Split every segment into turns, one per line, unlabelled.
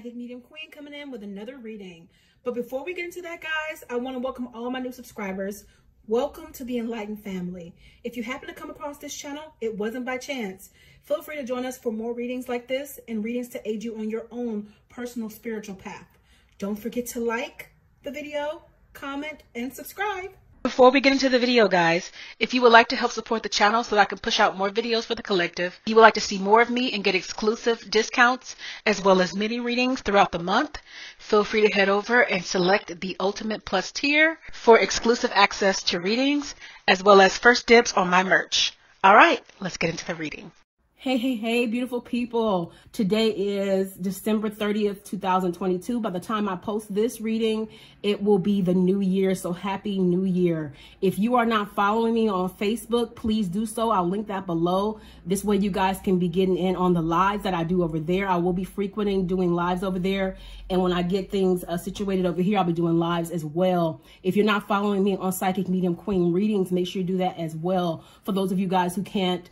Psychic Medium Queen coming in with another reading. But before we get into that, guys, I want to welcome all my new subscribers. Welcome to the Enlightened family. If you happen to come across this channel, it wasn't by chance. Feel free to join us for more readings like this and readings to aid you on your own personal spiritual path. Don't forget to like the video, comment, and subscribe.
Before we get into the video, guys, if you would like to help support the channel so that I can push out more videos for the collective, you would like to see more of me and get exclusive discounts as well as mini readings throughout the month, feel free to head over and select the Ultimate Plus tier for exclusive access to readings as well as first dibs on my merch. All right, let's get into the reading.
Hey, beautiful people. Today is December 30th, 2022. By the time I post this reading, it will be the new year. So happy new year. If you are not following me on Facebook, please do so. I'll link that below. This way you guys can be getting in on the lives that I do over there. I will be frequenting doing lives over there. And when I get things situated over here, I'll be doing lives as well. If you're not following me on Psychic Medium Queen readings, make sure you do that as well. For those of you guys who can't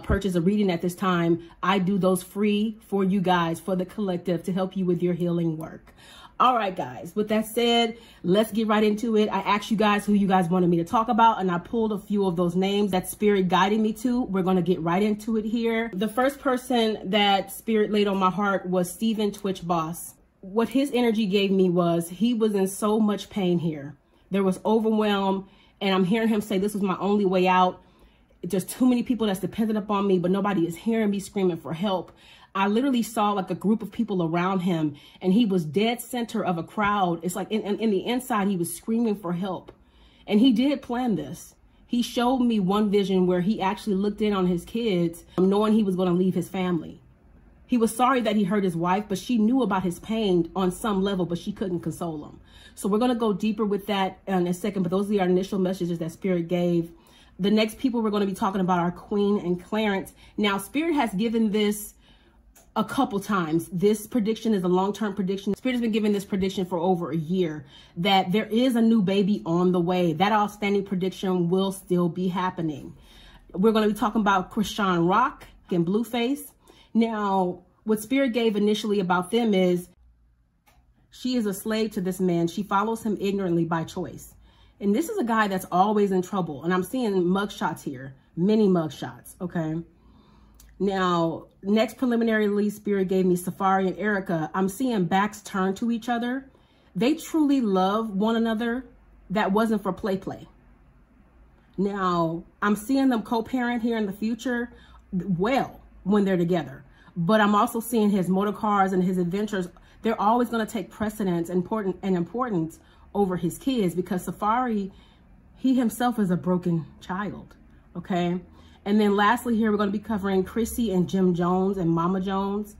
purchase a reading at this time, I do those free for you guys, for the collective, to help you with your healing work. All right, guys, with that said, let's get right into it. I asked you guys who you guys wanted me to talk about, and I pulled a few of those names that Spirit guided me to. We're going to get right into it here. The first person that Spirit laid on my heart was Stephen Twitch Boss. What his energy gave me was he was in so much pain here. There was overwhelm, and I'm hearing him say this was my only way out. There's too many people that's dependent upon me, but nobody is hearing me screaming for help. I literally saw like a group of people around him, and he was dead center of a crowd. It's like in the inside, he was screaming for help. And he did plan this. He showed me one vision where he actually looked in on his kids, knowing he was going to leave his family. He was sorry that he hurt his wife, but she knew about his pain on some level, but she couldn't console him. So we're going to go deeper with that in a second, but those are our initial messages that Spirit gave. The next people we're going to be talking about are Queen and Clarence. Now, Spirit has given this a couple times. This prediction is a long-term prediction. Spirit has been giving this prediction for over a year, that there is a new baby on the way. That outstanding prediction will still be happening. We're going to be talking about Chrisean Rock and Blueface. Now, what Spirit gave initially about them is she is a slave to this man. She follows him ignorantly by choice. And this is a guy that's always in trouble. And I'm seeing mugshots here, many mugshots, okay? Now, next preliminarily, Spirit gave me Safari and Erica. I'm seeing backs turned to each other. They truly love one another. That wasn't for play. Now, I'm seeing them co-parent here in the future, well, when they're together. But I'm also seeing his motor cars and his adventures. They're always going to take precedence and importance over his kids, because Safari, he himself is a broken child, okay? And then lastly here, we're going to be covering Chrissy and Jim Jones and Mama Jones.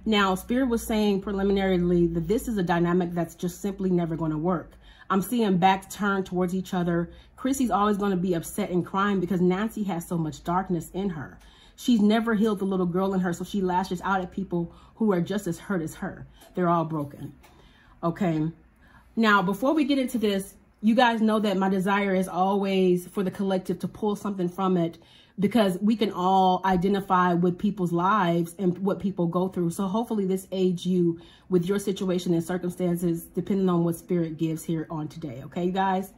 Now, Spirit was saying preliminarily that this is a dynamic that's just simply never going to work. I'm seeing backs turned towards each other. Chrissy's always going to be upset and crying because Nancy has so much darkness in her. She's never healed the little girl in her, so she lashes out at people who are just as hurt as her. They're all broken, okay? Now, before we get into this, you guys know that my desire is always for the collective to pull something from it, because we can all identify with people's lives and what people go through. So hopefully this aids you with your situation and circumstances, depending on what Spirit gives here on today. Okay, you guys?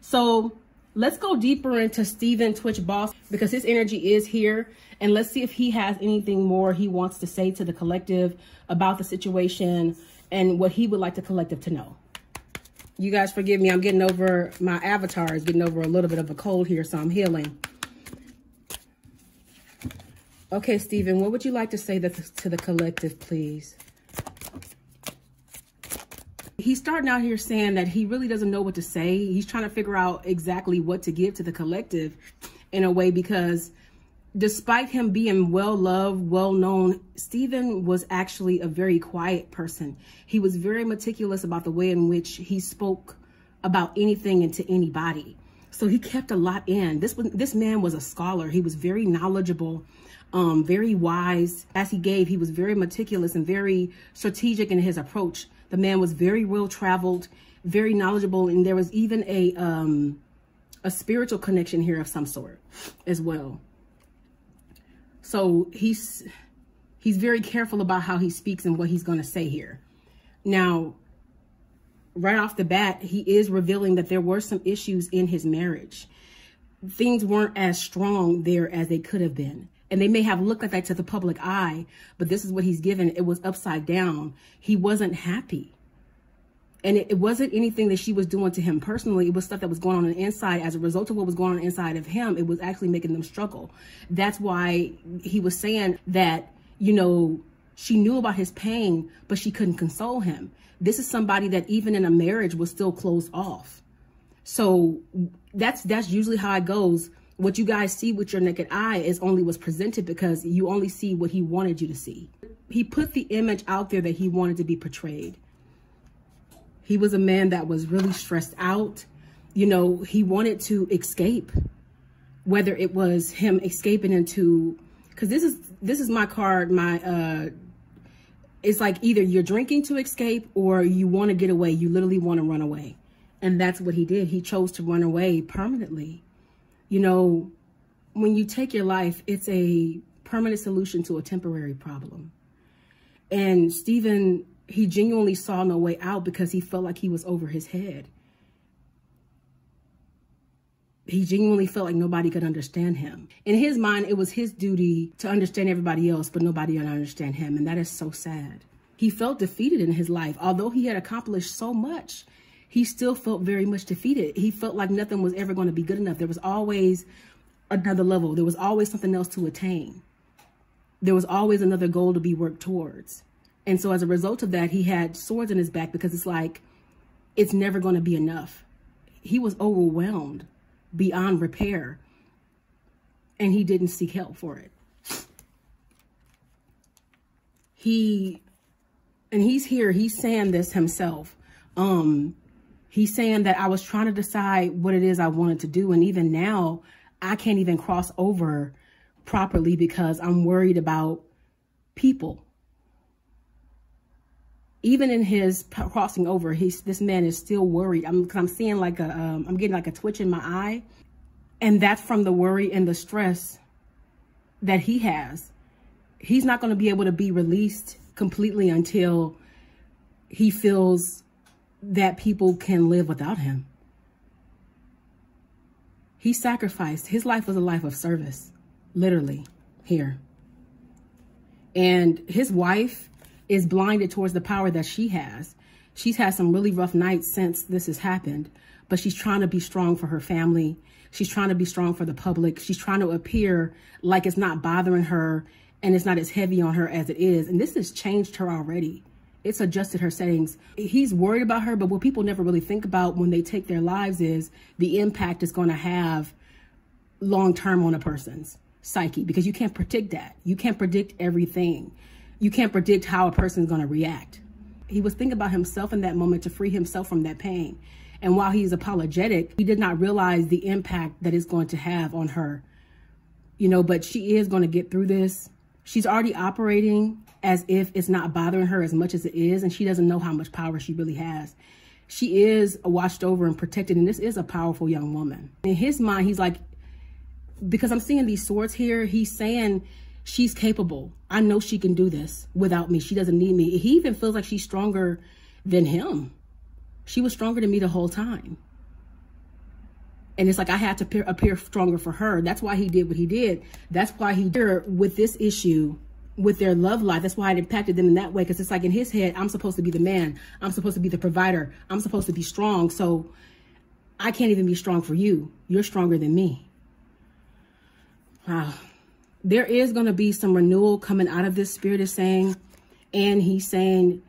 So let's go deeper into Stephen Twitch Boss, because his energy is here. And let's see if he has anything more he wants to say to the collective about the situation and what he would like the collective to know. You guys forgive me. I'm getting over, my avatar is getting over a little bit of a cold here, so I'm healing. Okay, Stephen, what would you like to say to the collective, please? He's starting out here saying that he really doesn't know what to say. He's trying to figure out exactly what to give to the collective in a way, because despite him being well-loved, well-known, Stephen was actually a very quiet person. He was very meticulous about the way in which he spoke about anything and to anybody. So he kept a lot in. This man was a scholar. He was very knowledgeable, very wise. As he was very meticulous and very strategic in his approach. The man was very well-traveled, very knowledgeable, and there was even a spiritual connection here of some sort as well. So he's very careful about how he speaks and what he's going to say here. Now, right off the bat, he is revealing that there were some issues in his marriage. Things weren't as strong there as they could have been. And they may have looked like that to the public eye, but this is what he's given. It was upside down. He wasn't happy. And it wasn't anything that she was doing to him personally. It was stuff that was going on the inside. As a result of what was going on inside of him, it was actually making them struggle. That's why he was saying that, you know, she knew about his pain, but she couldn't console him. This is somebody that even in a marriage was still closed off. So that's usually how it goes. What you guys see with your naked eye is only what's presented because you only see what he wanted you to see. He put the image out there that he wanted to be portrayed. He was a man that was really stressed out. You know, he wanted to escape, whether it was him escaping into, because this is my card, it's like either you're drinking to escape or you want to get away. You literally want to run away. And that's what he did. He chose to run away permanently. You know, when you take your life, it's a permanent solution to a temporary problem. And Stephen, he genuinely saw no way out because he felt like he was over his head. He genuinely felt like nobody could understand him. In his mind, it was his duty to understand everybody else, but nobody would understand him. And that is so sad. He felt defeated in his life. Although he had accomplished so much, he still felt very much defeated. He felt like nothing was ever going to be good enough. There was always another level. There was always something else to attain. There was always another goal to be worked towards. And so as a result of that, he had swords in his back because it's like, it's never going to be enough. He was overwhelmed beyond repair, and he didn't seek help for it. He's here, he's saying this himself. He's saying that I was trying to decide what it is I wanted to do. And even now, I can't even cross over properly because I'm worried about people. Even in his crossing over, this man is still worried. I'm seeing like I'm getting like a twitch in my eye. And that's from the worry and the stress that he has. He's not going to be able to be released completely until he feels that people can live without him. He sacrificed. His life was a life of service, literally, here. And his wife is blinded towards the power that she has. She's had some really rough nights since this has happened, but she's trying to be strong for her family. She's trying to be strong for the public. She's trying to appear like it's not bothering her and it's not as heavy on her as it is. And this has changed her already. It's adjusted her settings. He's worried about her, but what people never really think about when they take their lives is the impact it's going to have long-term on a person's psyche, because you can't predict that. You can't predict everything. You can't predict how a person's going to react. He was thinking about himself in that moment to free himself from that pain. And while he's apologetic, he did not realize the impact that it's going to have on her. You know, but she is going to get through this. She's already operating as if it's not bothering her as much as it is. And she doesn't know how much power she really has. She is watched over and protected. And this is a powerful young woman. In his mind, he's like, because I'm seeing these swords here, he's saying she's capable. I know she can do this without me. She doesn't need me. He even feels like she's stronger than him. She was stronger than me the whole time. And it's like I had to appear stronger for her. That's why he did what he did. That's why he did with this issue, with their love life. That's why it impacted them in that way. Because it's like in his head, I'm supposed to be the man. I'm supposed to be the provider. I'm supposed to be strong. So I can't even be strong for you. You're stronger than me. Wow. There is going to be some renewal coming out of this, Spirit is saying. And he's saying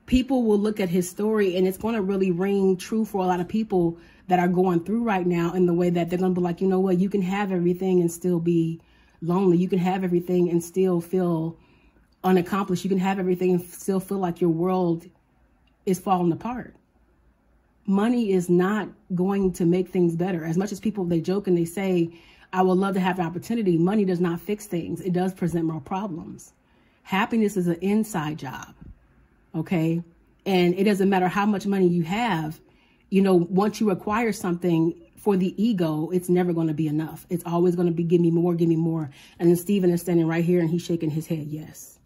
people will look at his story and it's going to really ring true for a lot of people that are going through right now, in the way that they're going to be like, you know what, you can have everything and still be lonely. You can have everything and still feel unaccomplished. You can have everything and still feel like your world is falling apart. Money is not going to make things better. As much as people, they joke and they say, I would love to have an opportunity. Money does not fix things. It does present more problems. Happiness is an inside job. Okay. And it doesn't matter how much money you have. You know, once you acquire something for the ego, it's never going to be enough. It's always going to be, give me more, give me more. And then Stephen is standing right here and he's shaking his head. Yes.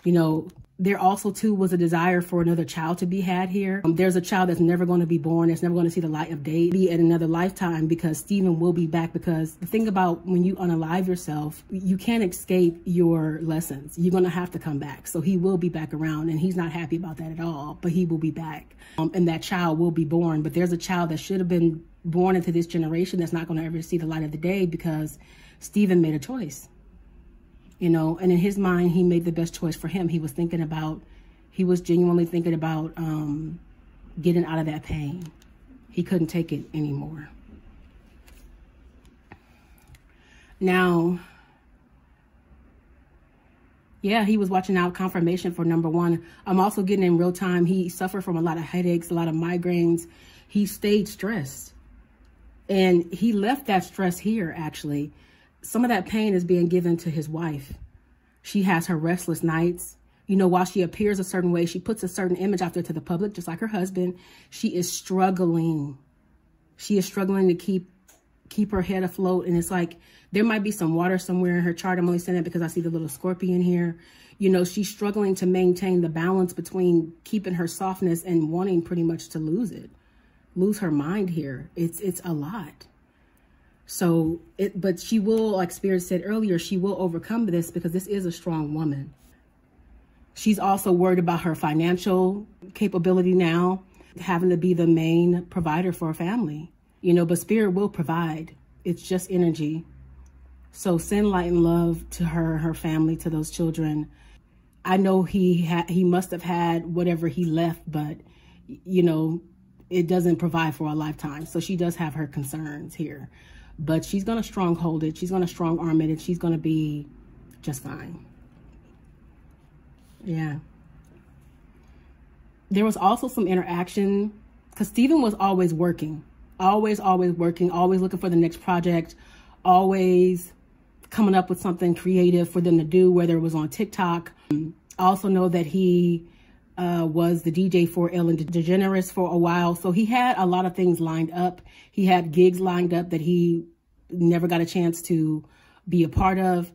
You know, There also, too, was a desire for another child to be had here. There's a child that's never going to be born, that's never going to see the light of day, be in another lifetime, because Stephen will be back. Because the thing about when you unalive yourself, you can't escape your lessons. You're going to have to come back. So he will be back around, and he's not happy about that at all, but he will be back. And that child will be born. But there's a child that should have been born into this generation that's not going to ever see the light of the day because Stephen made a choice. You know, and in his mind, he made the best choice for him. He was genuinely thinking about getting out of that pain. He couldn't take it anymore. Now, yeah, he was watching out confirmation for number one. I'm also getting in real time. He suffered from a lot of headaches, a lot of migraines. He stayed stressed. And he left that stress here, actually. Some of that pain is being given to his wife. She has her restless nights. You know, while she appears a certain way, she puts a certain image out there to the public, just like her husband. She is struggling. She is struggling to keep her head afloat. And it's like, there might be some water somewhere in her chart. I'm only saying that because I see the little scorpion here. You know, she's struggling to maintain the balance between keeping her softness and wanting pretty much to lose her mind here. It's a lot. So, but she will, like Spirit said earlier, she will overcome this because this is a strong woman. She's also worried about her financial capability now, having to be the main provider for a family, you know, but Spirit will provide. It's just energy. So send light and love to her family, to those children. I know he must have had whatever he left, but, you know, it doesn't provide for a lifetime. So she does have her concerns here. But she's going to stronghold it. She's going to strong arm it. And she's going to be just fine. Yeah. There was also some interaction because Stephen was always working. Always working. Always looking for the next project. Always coming up with something creative for them to do, whether it was on TikTok. I also know that he was the DJ for Ellen DeGeneres for a while. So he had a lot of things lined up. He had gigs lined up that he never got a chance to be a part of.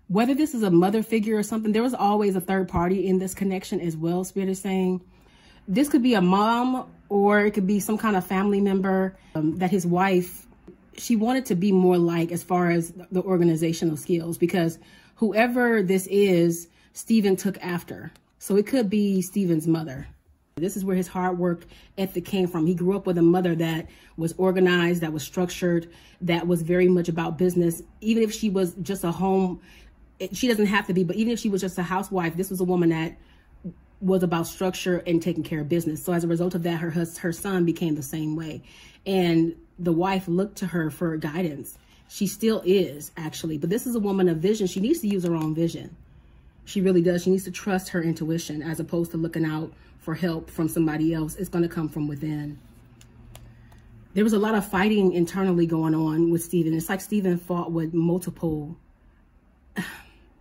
Whether this is a mother figure or something, there was always a third party in this connection as well, Spirit is saying. This could be a mom or it could be some kind of family member that his wife, she wanted to be more like as far as the organizational skills, because whoever this is, Stephen took after. So it could be Stephen's mother. This is where his hard work ethic came from. He grew up with a mother that was organized, that was structured, that was very much about business. Even if she was just a home, she doesn't have to be, but even if she was just a housewife, this was a woman that was about structure and taking care of business. So as a result of that, her son became the same way. And the wife looked to her for guidance. She still is, actually. But this is a woman of vision. She needs to use her own vision. She really does. She needs to trust her intuition as opposed to looking out for help from somebody else. It's going to come from within. There was a lot of fighting internally going on with Stephen. It's like Stephen fought with multiple,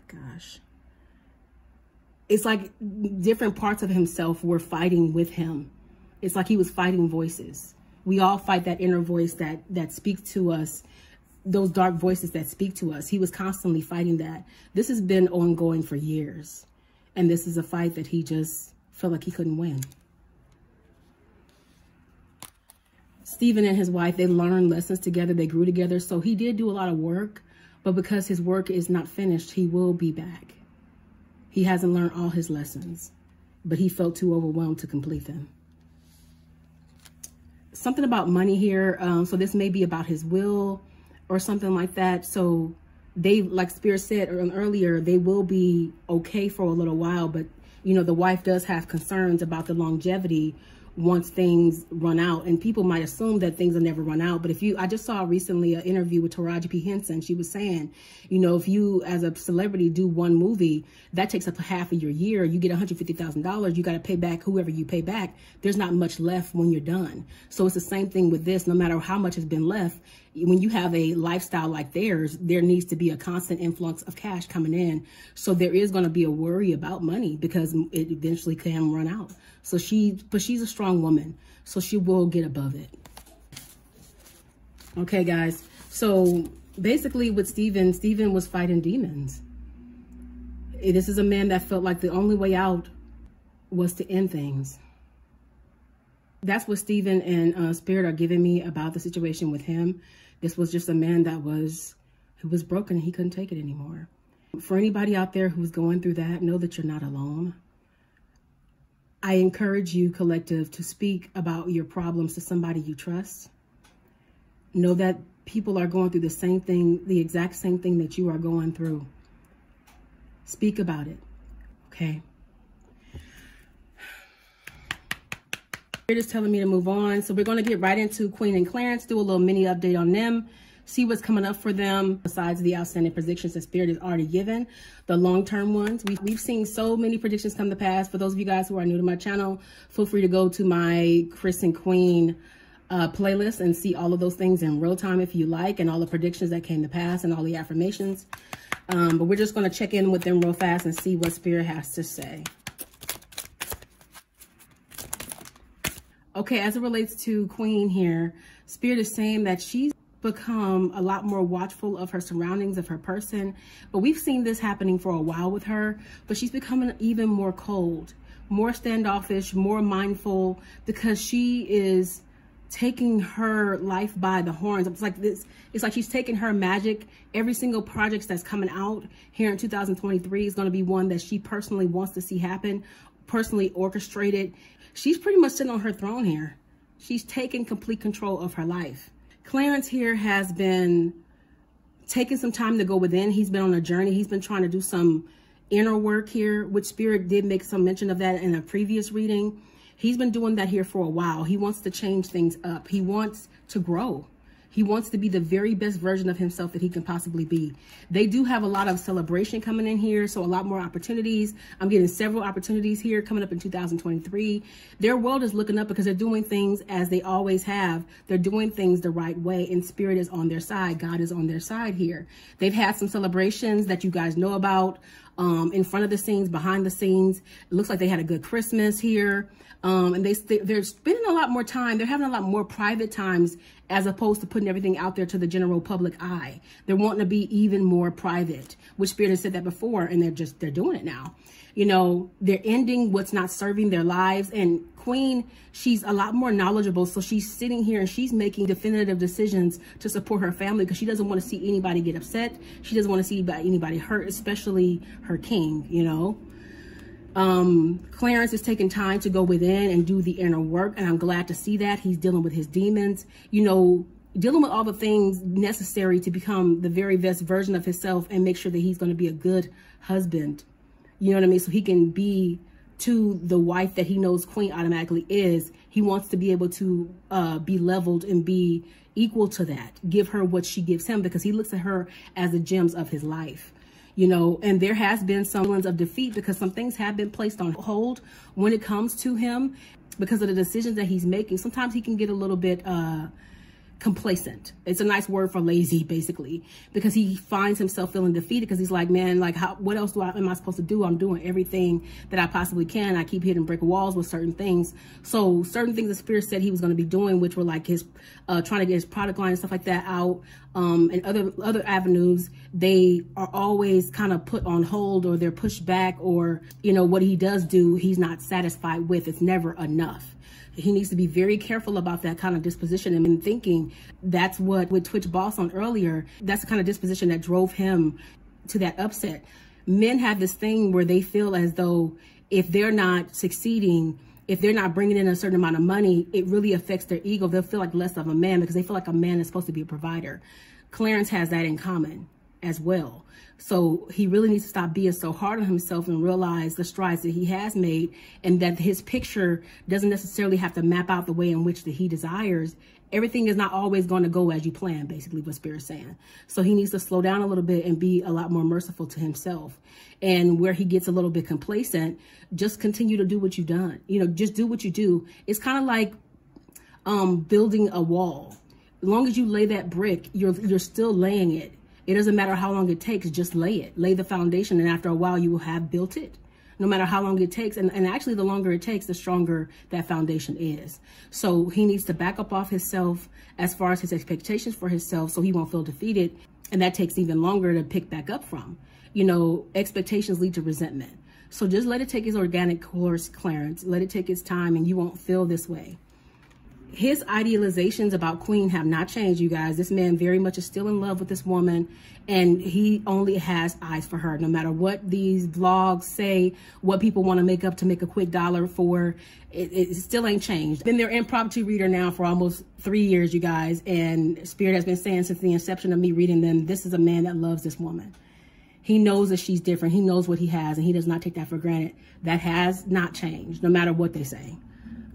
gosh. It's like different parts of himself were fighting with him. It's like he was fighting voices. We all fight that inner voice that speaks to us, those dark voices that speak to us. He was constantly fighting that. This has been ongoing for years. And this is a fight that he just felt like he couldn't win. Stephen and his wife, they learned lessons together. They grew together. So he did do a lot of work. But because his work is not finished, he will be back. He hasn't learned all his lessons, but he felt too overwhelmed to complete them. Something about money here. So this may be about his will or something like that. So they, like Spirit said earlier, they will be okay for a little while. But, you know, the wife does have concerns about the longevity once things run out. And people might assume that things will never run out. But I just saw recently an interview with Taraji P. Henson. She was saying, you know, if you as a celebrity do one movie, that takes up half of your year. You get $150,000. You got to pay back whoever you pay back. There's not much left when you're done. So it's the same thing with this. No matter how much has been left, when you have a lifestyle like theirs, there needs to be a constant influx of cash coming in. So there is going to be a worry about money because it eventually can run out. So but she's a strong woman, so she will get above it. Okay, guys. So basically with Stephen was fighting demons. This is a man that felt like the only way out was to end things. That's what Stephen and Spirit are giving me about the situation with him. This was just a man who was broken and he couldn't take it anymore. For anybody out there who's going through that, know that you're not alone. I encourage you, collective, to speak about your problems to somebody you trust. Know that people are going through the same thing, the exact same thing that you are going through. Speak about it, okay? Spirit is telling me to move on. So we're going to get right into Queen and Clarence, do a little mini update on them, see what's coming up for them besides the outstanding predictions that Spirit has already given, the long-term ones. We've seen so many predictions come to pass. For those of you guys who are new to my channel, feel free to go to my Chris and Queen playlist and see all of those things in real time if you like, and all the predictions that came to pass and all the affirmations. But we're just going to check in with them real fast and see what Spirit has to say. Okay, as it relates to Queen here, Spirit is saying that she's become a lot more watchful of her surroundings, of her person. But we've seen this happening for a while with her, but she's becoming even more cold, more standoffish, more mindful, because she is taking her life by the horns. It's like she's taking her magic. Every single project that's coming out here in 2023 is going to be one that she personally wants to see happen, personally orchestrated. She's pretty much sitting on her throne here. She's taking complete control of her life. Clarence here has been taking some time to go within. He's been on a journey. He's been trying to do some inner work here, which Spirit did make some mention of that in a previous reading. He's been doing that here for a while. He wants to change things up. He wants to grow. He wants to be the very best version of himself that he can possibly be. They do have a lot of celebration coming in here, so a lot more opportunities. I'm getting several opportunities here coming up in 2023. Their world is looking up because they're doing things as they always have. They're doing things the right way, and Spirit is on their side. God is on their side here. They've had some celebrations that you guys know about, in front of the scenes, behind the scenes. It looks like they had a good Christmas here. And they're spending a lot more time. They're having a lot more private times as opposed to putting everything out there to the general public eye. They're wanting to be even more private, which Spirit has said that before, and they're doing it now. You know, they're ending what's not serving their lives. And Queen, she's a lot more knowledgeable. So she's sitting here and she's making definitive decisions to support her family because she doesn't want to see anybody get upset. She doesn't want to see anybody hurt, especially her king, you know. Clarence is taking time to go within and do the inner work, and I'm glad to see that. He's dealing with his demons, you know, dealing with all the things necessary to become the very best version of himself and make sure that he's going to be a good husband. You know what I mean? So he can be to the wife that he knows Queen automatically is. He wants to be able to be leveled and be equal to that. Give her what she gives him because he looks at her as the gems of his life. You know, and there has been some feelings of defeat because some things have been placed on hold when it comes to him because of the decisions that he's making. Sometimes he can get a little bit complacent. It's a nice word for lazy, basically, because he finds himself feeling defeated because he's like, man, like, what else am I supposed to do? I'm doing everything that I possibly can. I keep hitting brick walls with certain things. So certain things the Spirit said he was going to be doing, which were like his trying to get his product line and stuff like that out, and other avenues, they are always kind of put on hold, or they're pushed back, or, you know, what he does do, he's not satisfied with. It's never enough. He needs to be very careful about that kind of disposition and thinking. That's what with Twitch Boss on earlier, that's the kind of disposition that drove him to that upset. Men have this thing where they feel as though if they're not succeeding, if they're not bringing in a certain amount of money, it really affects their ego. They'll feel like less of a man because they feel like a man is supposed to be a provider. Clarence has that in common as well. So he really needs to stop being so hard on himself and realize the strides that he has made, and that his picture doesn't necessarily have to map out the way in which that he desires. Everything is not always going to go as you plan, basically what Spirit's saying. So he needs to slow down a little bit and be a lot more merciful to himself. And where he gets a little bit complacent, just continue to do what you've done. You know, just do what you do. It's kind of like building a wall. As long as you lay that brick, you're still laying it. It doesn't matter how long it takes, just lay it. Lay the foundation, and after a while, you will have built it. No matter how long it takes. And actually, the longer it takes, the stronger that foundation is. So he needs to back up off himself as far as his expectations for himself so he won't feel defeated. And that takes even longer to pick back up from. you know, expectations lead to resentment. So just let it take its organic course, Clarence. Let it take its time, and you won't feel this way. His idealizations about Queen have not changed, you guys. This man very much is still in love with this woman, and he only has eyes for her. No matter what these vlogs say, what people want to make up to make a quick dollar for, it still ain't changed. Been their impromptu reader now for almost 3 years, you guys, and Spirit has been saying since the inception of me reading them, this is a man that loves this woman. He knows that she's different. He knows what he has, and he does not take that for granted. That has not changed, no matter what they say.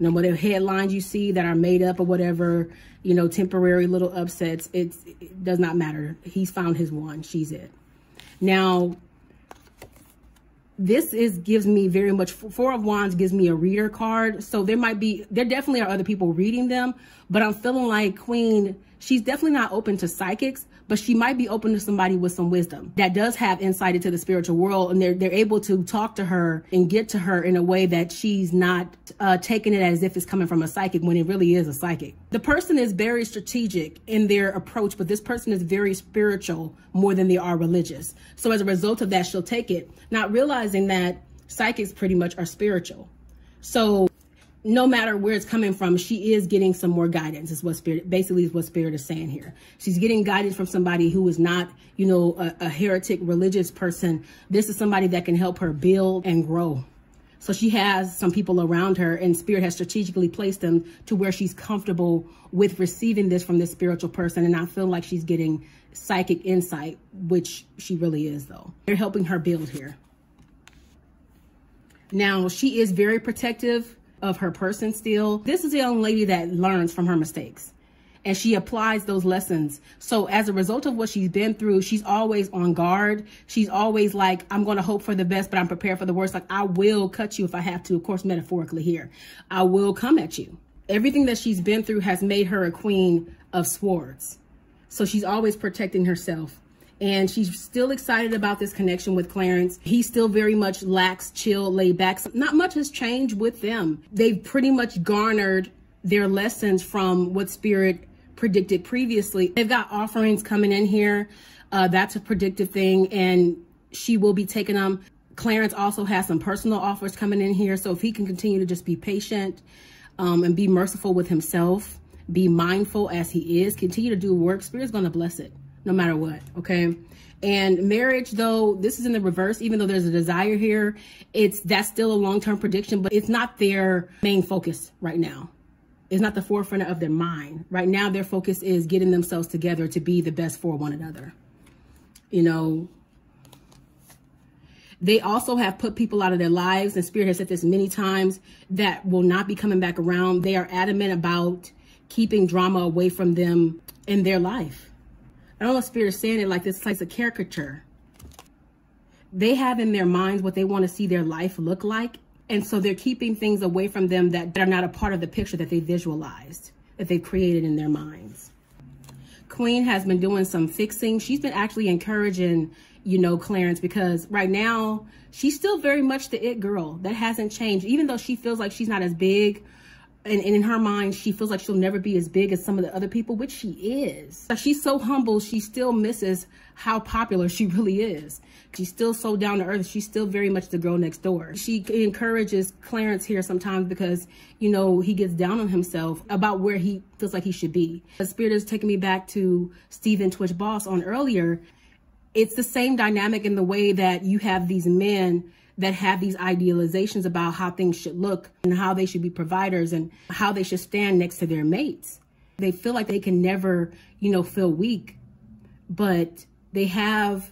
No matter headlines you see that are made up or whatever, you know, temporary little upsets, it does not matter. He's found his one. She's it. Now, this gives me very much, Four of Wands gives me a reader card. So there definitely are other people reading them, but I'm feeling like Queen, she's definitely not open to psychics, but she might be open to somebody with some wisdom that does have insight into the spiritual world, and they're able to talk to her and get to her in a way that she's not taking it as if it's coming from a psychic when it really is a psychic. The person is very strategic in their approach, but this person is very spiritual more than they are religious. So as a result of that, she'll take it, not realizing that psychics pretty much are spiritual. So no matter where it's coming from, she is getting some more guidance, is what Spirit, basically is what Spirit is saying here. She's getting guidance from somebody who is not, you know, a heretic religious person. This is somebody that can help her build and grow. So she has some people around her, and Spirit has strategically placed them to where she's comfortable with receiving this from this spiritual person. And I feel like she's getting psychic insight, which she really is, though. They're helping her build here. Now, she is very protective of her person still. This is a young lady that learns from her mistakes, and she applies those lessons. So as a result of what she's been through, she's always on guard. She's always like, I'm going to hope for the best, but I'm prepared for the worst. Like, I will cut you if I have to, of course, metaphorically here. I will come at you. Everything that she's been through has made her a Queen of Swords. So she's always protecting herself. And she's still excited about this connection with Clarence. He still very much lax, chill, laid back. Not much has changed with them. They've pretty much garnered their lessons from what Spirit predicted previously. They've got offerings coming in here. That's a predictive thing, and she will be taking them. Clarence also has some personal offers coming in here. So if he can continue to just be patient and be merciful with himself, be mindful as he is, continue to do work, Spirit's going to bless it. No matter what, okay? And marriage, though, this is in the reverse. Even though there's a desire here, that's still a long-term prediction, but it's not their main focus right now. It's not the forefront of their mind. Right now, their focus is getting themselves together to be the best for one another. You know, they also have put people out of their lives, and Spirit has said this many times, that will not be coming back around. They are adamant about keeping drama away from them in their life. I don't know if Spirit is saying it like this, like it's a caricature. They have in their minds what they want to see their life look like. And so they're keeping things away from them that are not a part of the picture that they visualized, that they've created in their minds. Queen has been doing some fixing. She's been actually encouraging, you know, Clarence, because right now she's still very much the it girl. That hasn't changed. Even though she feels like she's not as big, and in her mind, she feels like she'll never be as big as some of the other people, which she is. She's so humble, she still misses how popular she really is. She's still so down to earth. She's still very much the girl next door. She encourages Clarence here sometimes because, you know, he gets down on himself about where he feels like he should be. The Spirit is taking me back to Stephen Twitch Boss on earlier. It's the same dynamic in the way that you have these men that have these idealizations about how things should look and how they should be providers and how they should stand next to their mates. They feel like they can never, you know, feel weak, but they have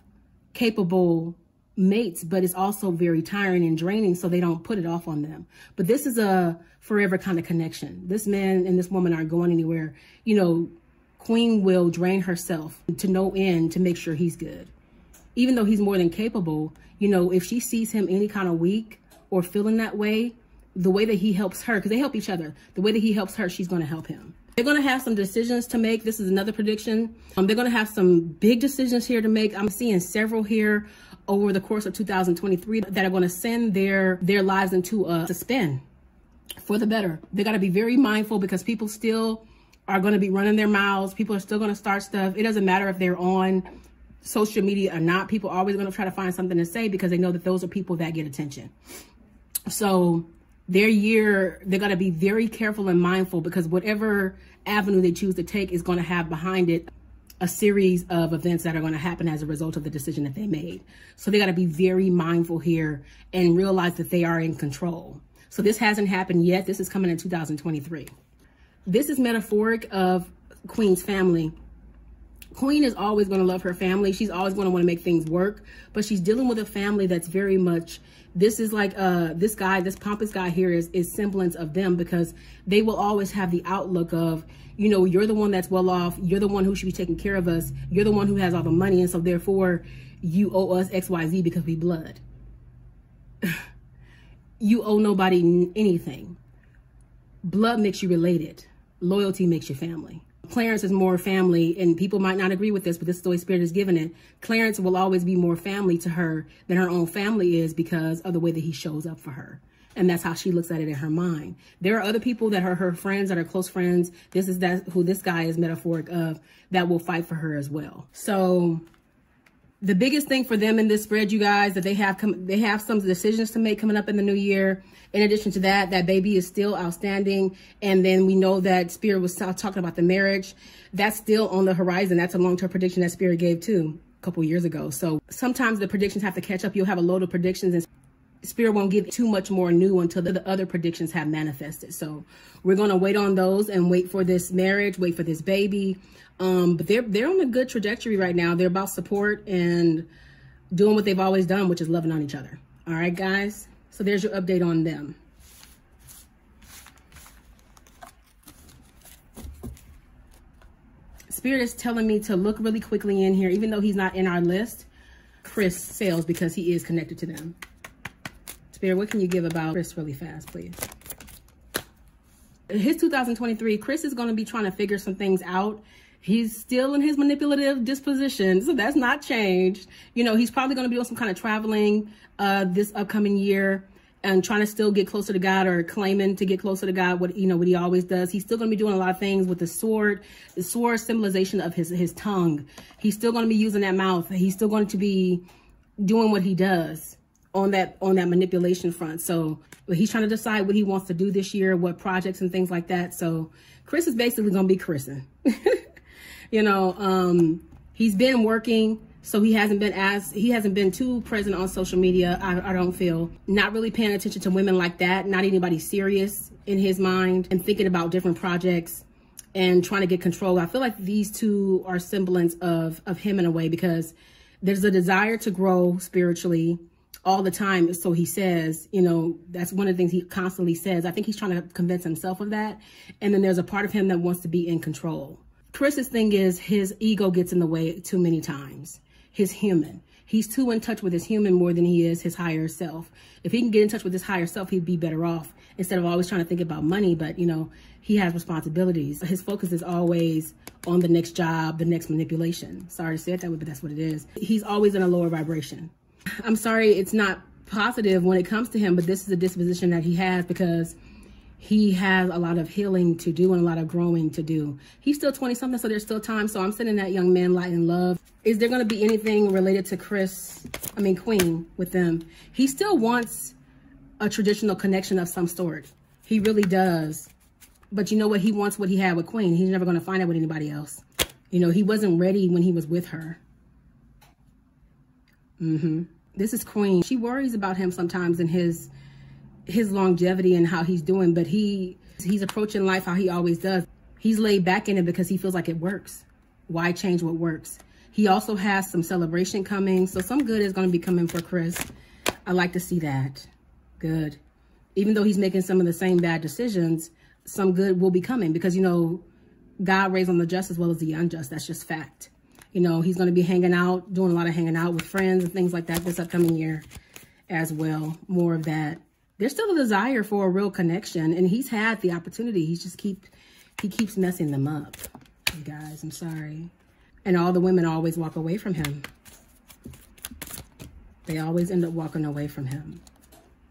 capable mates, but it's also very tiring and draining, so they don't put it off on them. But this is a forever kind of connection. This man and this woman aren't going anywhere. You know, Queen will drain herself to no end to make sure he's good. Even though he's more than capable, you know, if she sees him any kind of weak or feeling that way, the way that he helps her, because they help each other, the way that he helps her, she's going to help him. They're going to have some decisions to make. This is another prediction. They're going to have some big decisions here to make. I'm seeing several here over the course of 2023 that are going to send their lives into a spin for the better. They got to be very mindful because people still are going to be running their mouths. People are still going to start stuff. It doesn't matter if they're on social media or not, people are always going to try to find something to say because they know that those are people that get attention. So their year, they're going to be very careful and mindful because whatever avenue they choose to take is going to have behind it a series of events that are going to happen as a result of the decision that they made. So they got to be very mindful here and realize that they are in control. So this hasn't happened yet. This is coming in 2023. This is metaphoric of Queen's family. Queen is always going to love her family. She's always going to want to make things work, but she's dealing with a family that's very much, this is like this guy, this pompous guy here is semblance of them because they will always have the outlook of, you know, you're the one that's well off. You're the one who should be taking care of us. You're the one who has all the money. And so therefore you owe us XYZ because we blood. You owe nobody anything. Blood makes you related. Loyalty makes you family. Clarence is more family, and people might not agree with this, but this is the way Spirit is given it. Clarence will always be more family to her than her own family is because of the way that he shows up for her. And that's how she looks at it in her mind. There are other people that are her friends, that are close friends. This is who this guy is metaphoric of, that will fight for her as well. So the biggest thing for them in this spread, you guys, that they have some decisions to make coming up in the new year. In addition to that, that baby is still outstanding. And then we know that Spirit was talking about the marriage. That's still on the horizon. That's a long-term prediction that Spirit gave too a couple years ago. So sometimes the predictions have to catch up. You'll have a load of predictions and Spirit won't give too much more new until the other predictions have manifested. So we're going to wait on those and wait for this marriage, wait for this baby. But they're on a good trajectory right now. They're about support and doing what they've always done, which is loving on each other. All right, guys. So there's your update on them. Spirit is telling me to look really quickly in here, even though he's not in our list. Chris Sales, because he is connected to them. Spirit, what can you give about Chris really fast, please? His 2023, Chris is going to be trying to figure some things out. He's still in his manipulative disposition, so that's not changed. You know, he's probably going to be doing some kind of traveling this upcoming year and trying to still get closer to God, or claiming to get closer to God, what he always does. He's still going to be doing a lot of things with the sword symbolization of his tongue. He's still going to be using that mouth. He's still going to be doing what he does on that manipulation front. So he's trying to decide what he wants to do this year, what projects and things like that. So Chris is basically going to be Chrising. You know, he's been working, so he hasn't been too present on social media. I don't feel, not really paying attention to women like that, not anybody serious in his mind, and thinking about different projects and trying to get control. I feel like these two are semblance of him in a way, because there's a desire to grow spiritually all the time. So he says, you know, that's one of the things he constantly says. I think he's trying to convince himself of that. And then there's a part of him that wants to be in control. Chris's thing is his ego gets in the way too many times. His human. He's too in touch with his human more than he is his higher self. If he can get in touch with his higher self, he'd be better off, instead of always trying to think about money. But, you know, he has responsibilities. His focus is always on the next job, the next manipulation. Sorry to say it that way, but that's what it is. He's always in a lower vibration. I'm sorry it's not positive when it comes to him, but this is a disposition that he has, because he has a lot of healing to do and a lot of growing to do. He's still 20-something, so there's still time. So I'm sending that young man light and love. Is there going to be anything related to Queen with them? He still wants a traditional connection of some sort. He really does. But you know what? He wants what he had with Queen. He's never going to find it with anybody else. You know, he wasn't ready when he was with her. This is Queen. She worries about him sometimes and his longevity and how he's doing, but he's approaching life how he always does. He's laid back in it because he feels like it works. Why change what works? He also has some celebration coming, so some good is going to be coming for Chris. I like to see that. Good. Even though he's making some of the same bad decisions, some good will be coming, because, you know, God raised on the just as well as the unjust. That's just fact. You know, he's going to be hanging out, doing a lot of hanging out with friends and things like that this upcoming year as well. More of that. There's still a desire for a real connection, and he's had the opportunity. He keeps messing them up. You guys, I'm sorry. And all the women always walk away from him. They always end up walking away from him.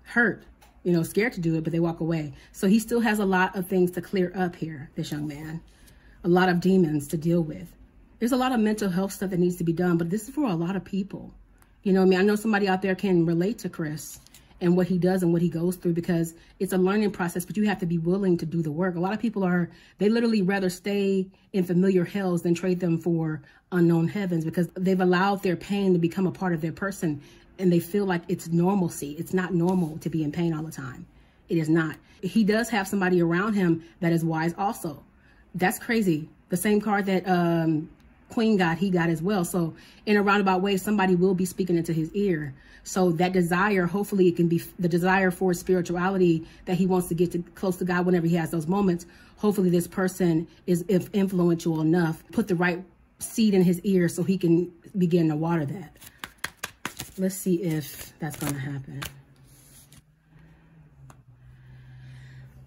Hurt, you know, scared to do it, but they walk away. So he still has a lot of things to clear up here, this young man. A lot of demons to deal with. There's a lot of mental health stuff that needs to be done, but this is for a lot of people. You know what I mean? I know somebody out there can relate to Chris and what he does and what he goes through, because it's a learning process, but you have to be willing to do the work. A lot of people they literally rather stay in familiar hells than trade them for unknown heavens, because they've allowed their pain to become a part of their person, and they feel like it's normalcy. It's not normal to be in pain all the time. It is not. He does have somebody around him that is wise also. That's crazy. The same card that Queen got, he got as well. So in a roundabout way, somebody will be speaking into his ear. So that desire, hopefully it can be the desire for spirituality, that he wants to get close to God whenever he has those moments. Hopefully this person is influential enough, put the right seed in his ear so he can begin to water that. Let's see if that's going to happen.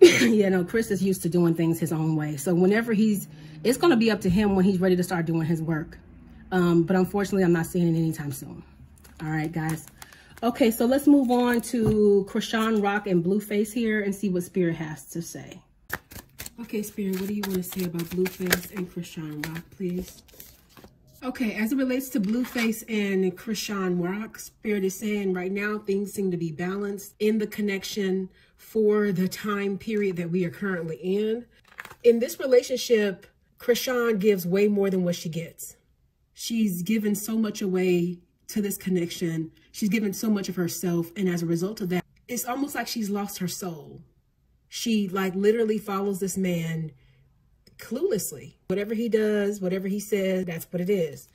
Yeah, no, Chris is used to doing things his own way. So whenever it's going to be up to him when he's ready to start doing his work. But unfortunately, I'm not seeing it anytime soon. All right, guys. Okay, so let's move on to Chrisean Rock and Blueface here and see what Spirit has to say. Okay, Spirit, what do you want to say about Blueface and Chrisean Rock, please? Okay, as it relates to Blueface and Chrisean Rock, Spirit is saying right now things seem to be balanced in the connection for the time period that we are currently in. In this relationship, Chrisean gives way more than what she gets. She's given so much away to this connection. She's given so much of herself. And as a result of that, it's almost like she's lost her soul. She like literally follows this man cluelessly. Whatever he does, whatever he says, that's what it is.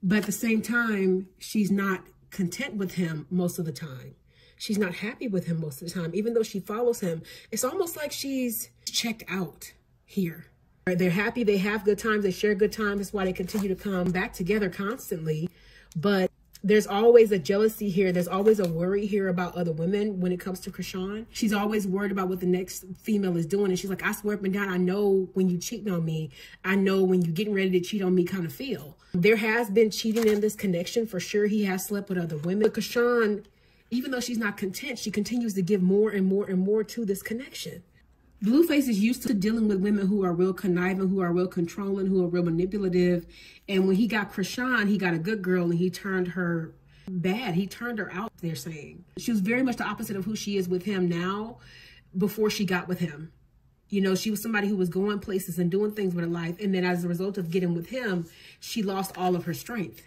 But at the same time, she's not content with him most of the time. She's not happy with him most of the time. Even though she follows him, it's almost like she's checked out here. They're happy, they have good times, they share good times. That's why they continue to come back together constantly. But there's always a jealousy here. There's always a worry here about other women when it comes to Chrisean. She's always worried about what the next female is doing. And she's like, I swear up and down, I know when you cheating on me. I know when you're getting ready to cheat on me kind of feel. There has been cheating in this connection for sure. He has slept with other women. But Chrisean, even though she's not content, she continues to give more and more and more to this connection. Blueface is used to dealing with women who are real conniving, who are real controlling, who are real manipulative. And when he got Chrisean, he got a good girl and he turned her bad. He turned her out, they're saying. She was very much the opposite of who she is with him now before she got with him. You know, she was somebody who was going places and doing things with her life. And then as a result of getting with him, she lost all of her strength.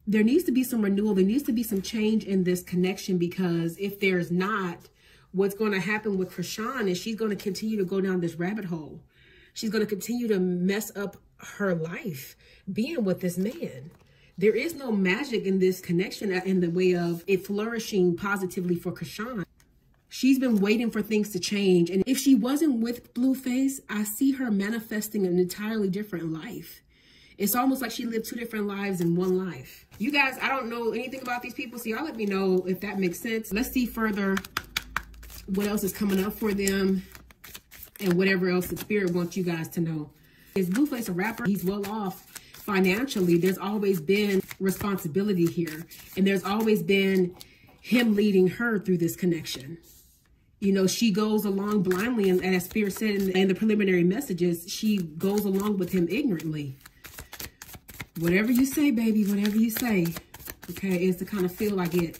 There needs to be some renewal. There needs to be some change in this connection, because if there's not, what's going to happen with Chrisean is she's going to continue to go down this rabbit hole. She's going to continue to mess up her life being with this man. There is no magic in this connection in the way of it flourishing positively for Chrisean. She's been waiting for things to change. And if she wasn't with Blueface, I see her manifesting an entirely different life. It's almost like she lived two different lives in one life. You guys, I don't know anything about these people, so y'all let me know if that makes sense. Let's see further what else is coming up for them and whatever else the Spirit wants you guys to know. Is Blueface a rapper? He's well off financially. There's always been responsibility here, and there's always been him leading her through this connection. You know, she goes along blindly, and as Spirit said in the preliminary messages, she goes along with him ignorantly. Whatever you say, baby, whatever you say, okay, is the kind of feel I get.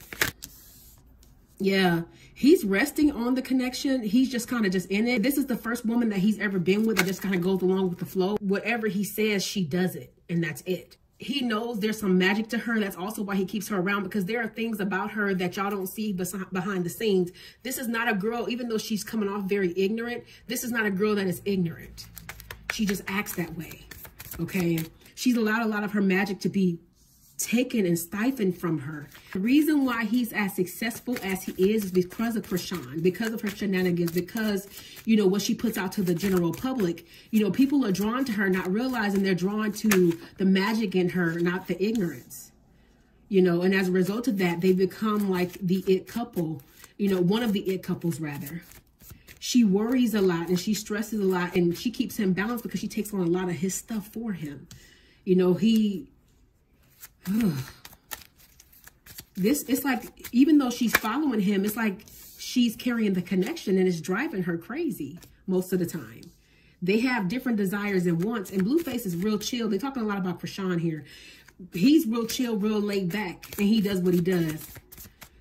Yeah, he's resting on the connection. He's just kind of just in it. This is the first woman that he's ever been with that just kind of goes along with the flow. Whatever he says, she does it, and that's it. He knows there's some magic to her. That's also why he keeps her around, because there are things about her that y'all don't see behind the scenes. This is not a girl, even though she's coming off very ignorant, this is not a girl that is ignorant. She just acts that way, okay? She's allowed a lot of her magic to be taken and stifled from her. The reason why he's as successful as he is because of Chrisean, because of her shenanigans, because, you know, what she puts out to the general public. You know, people are drawn to her, not realizing they're drawn to the magic in her, not the ignorance. You know, and as a result of that, they become like the it couple, you know, one of the it couples rather. She worries a lot and she stresses a lot, and she keeps him balanced because she takes on a lot of his stuff for him. You know, it's like, even though she's following him, it's like she's carrying the connection, and it's driving her crazy most of the time. They have different desires and wants. And Blueface is real chill. They're talking a lot about Chrisean here. He's real chill, real laid back, and he does what he does.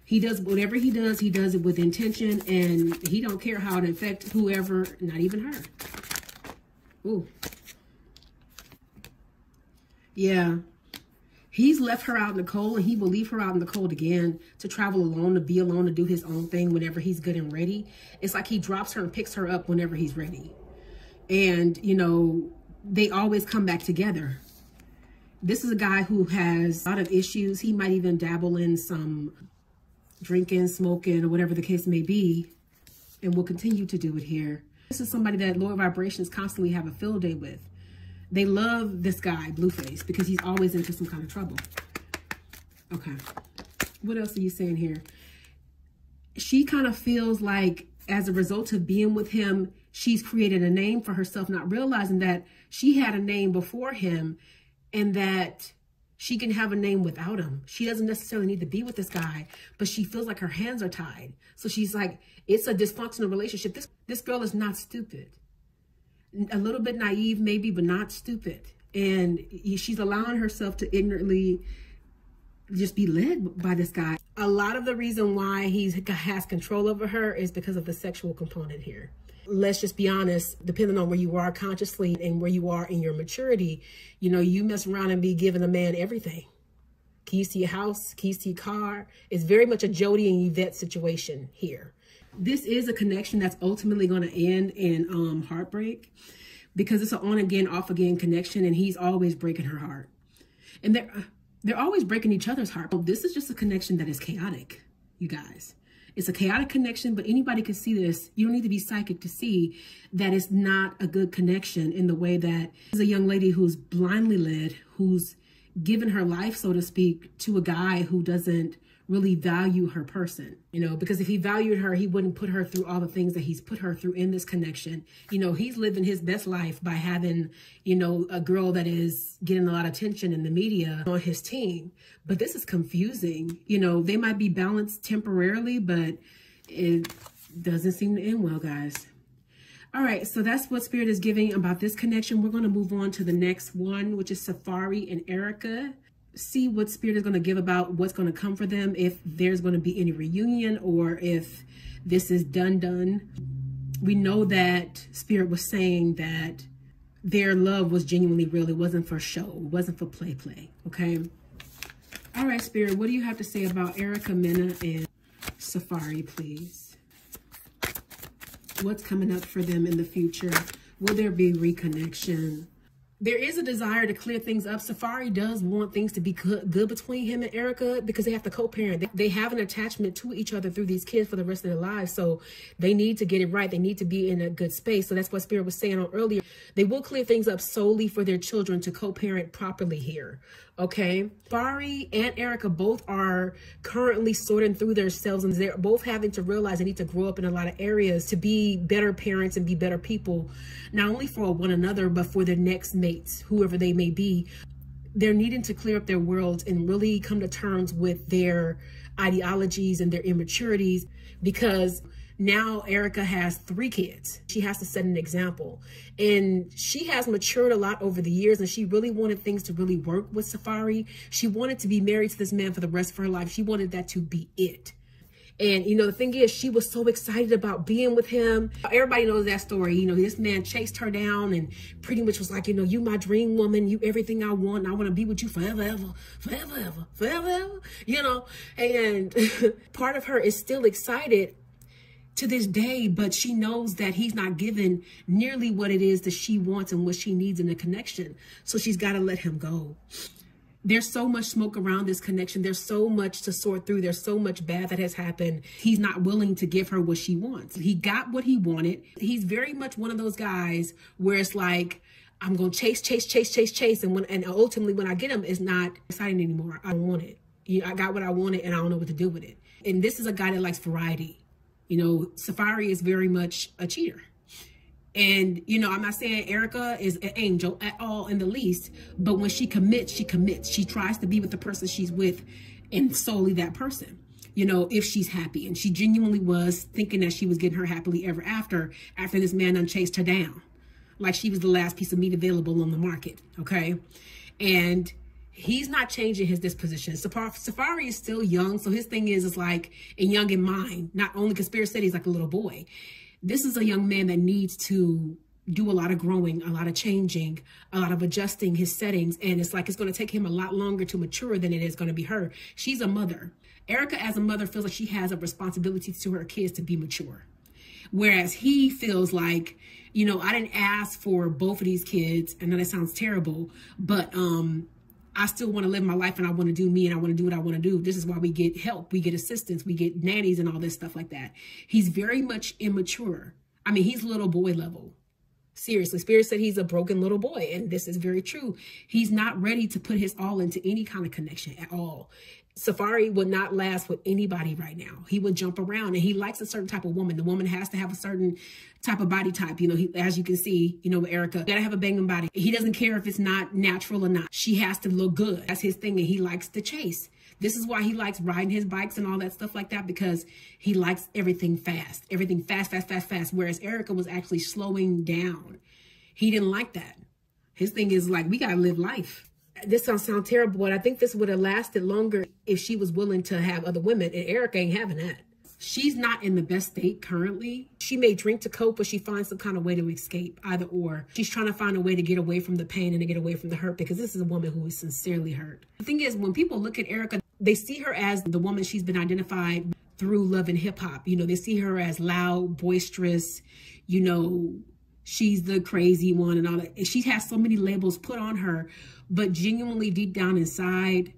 He does whatever he does it with intention, and he don't care how it affects whoever, not even her. Ooh. Yeah. He's left her out in the cold, and he will leave her out in the cold again to travel alone, to be alone, to do his own thing whenever he's good and ready. It's like he drops her and picks her up whenever he's ready. And, you know, they always come back together. This is a guy who has a lot of issues. He might even dabble in some drinking, smoking, or whatever the case may be, and will continue to do it here. This is somebody that lower vibrations constantly have a field day with. They love this guy, Blueface, because he's always into some kind of trouble. Okay. What else are you saying here? She kind of feels like as a result of being with him, she's created a name for herself, not realizing that she had a name before him and that she can have a name without him. She doesn't necessarily need to be with this guy, but she feels like her hands are tied. So she's like, it's a dysfunctional relationship. This girl is not stupid. A little bit naive maybe, but not stupid. And she's allowing herself to ignorantly just be led by this guy. A lot of the reason why he has control over her is because of the sexual component here. Let's just be honest, depending on where you are consciously and where you are in your maturity, you know, you mess around and be giving a man everything. Keys to your house, keys to your car. It's very much a Jody and Yvette situation here. This is a connection that's ultimately going to end in heartbreak, because it's an on again, off again connection, and he's always breaking her heart. And they're always breaking each other's heart. But this is just a connection that is chaotic, you guys. It's a chaotic connection, but anybody can see this. You don't need to be psychic to see that it's not a good connection, in the way that there's a young lady who's blindly led, who's given her life, so to speak, to a guy who doesn't really value her person, you know, because if he valued her, he wouldn't put her through all the things that he's put her through in this connection. You know, he's living his best life by having, you know, a girl that is getting a lot of attention in the media on his team. But this is confusing. You know, they might be balanced temporarily, but it doesn't seem to end well, guys. All right, so that's what Spirit is giving about this connection. We're going to move on to the next one, which is Safari and Erica. See what Spirit is going to give about what's going to come for them, if there's going to be any reunion or if this is done. We know that Spirit was saying that their love was genuinely real. It wasn't for show. It wasn't for play. Okay. All right, Spirit, what do you have to say about Erica, Mena, and Safari, please? What's coming up for them in the future? Will there be reconnection? There is a desire to clear things up. Safari does want things to be good between him and Erica, because they have to co-parent. They have an attachment to each other through these kids for the rest of their lives. So they need to get it right. They need to be in a good space. So that's what Spirit was saying on earlier. They will clear things up solely for their children to co-parent properly here. Okay. Safari and Erica both are currently sorting through themselves, and they're both having to realize they need to grow up in a lot of areas to be better parents and be better people, not only for one another, but for their next mates, whoever they may be. They're needing to clear up their worlds and really come to terms with their ideologies and their immaturities, because now Erica has 3 kids. She has to set an example, and she has matured a lot over the years, and she really wanted things to really work with Safari. She wanted to be married to this man for the rest of her life. She wanted that to be it. And, you know, the thing is, she was so excited about being with him. Everybody knows that story. You know, this man chased her down and pretty much was like, you know, you my dream woman, you everything I want, and I want to be with you forever, ever, forever, ever, forever, ever, you know. And part of her is still excited to this day, but she knows that he's not given nearly what it is that she wants and what she needs in a connection. So she's got to let him go. There's so much smoke around this connection. There's so much to sort through. There's so much bad that has happened. He's not willing to give her what she wants. He got what he wanted. He's very much one of those guys where it's like, I'm going to chase. And ultimately when I get him, it's not exciting anymore. I don't want it. I got what I wanted and I don't know what to do with it. And this is a guy that likes variety. You know, Safari is very much a cheater. And, you know, I'm not saying Erica is an angel at all in the least, but when she commits, she commits. She tries to be with the person she's with and solely that person, you know, if she's happy. And she genuinely was thinking that she was getting her happily ever after this man done chased her down. like she was the last piece of meat available on the market, okay? And he's not changing his disposition. Safari is still young, so his thing is like, and young in mind, not only because Spirit said he's like a little boy. This is a young man that needs to do a lot of growing, a lot of changing, a lot of adjusting his settings. And it's like, it's going to take him a lot longer to mature than it is going to be her. She's a mother. Erica, as a mother, feels like she has a responsibility to her kids to be mature. Whereas he feels like, you know, I didn't ask for both of these kids. I know that sounds terrible, but I still want to live my life and I want to do me and I want to do what I want to do. This is why we get help. We get assistance. We get nannies and all this stuff like that. He's very much immature. I mean, he's little boy level. Seriously, Spirit said he's a broken little boy. And this is very true. He's not ready to put his all into any kind of connection at all. Safari would not last with anybody right now. He would jump around, and he likes a certain type of woman. The woman has to have a certain type of body type. You know, as you can see, you know, with Erica, gotta have a banging body. He doesn't care if it's not natural or not. She has to look good. That's his thing, and he likes to chase. This is why he likes riding his bikes and all that stuff like that, because he likes everything fast. Everything fast, fast, fast, fast. Whereas Erica was actually slowing down. He didn't like that. His thing is like, we gotta live life. This sounds terrible, but I think this would have lasted longer if she was willing to have other women, and Erica ain't having that. She's not in the best state currently. She may drink to cope, but she finds some kind of way to escape, either or. She's trying to find a way to get away from the pain and to get away from the hurt, because this is a woman who is sincerely hurt. The thing is, when people look at Erica, they see her as the woman she's been identified through Love and Hip Hop. You know, they see her as loud, boisterous, you know, she's the crazy one and all that. She has so many labels put on her, but genuinely deep down inside,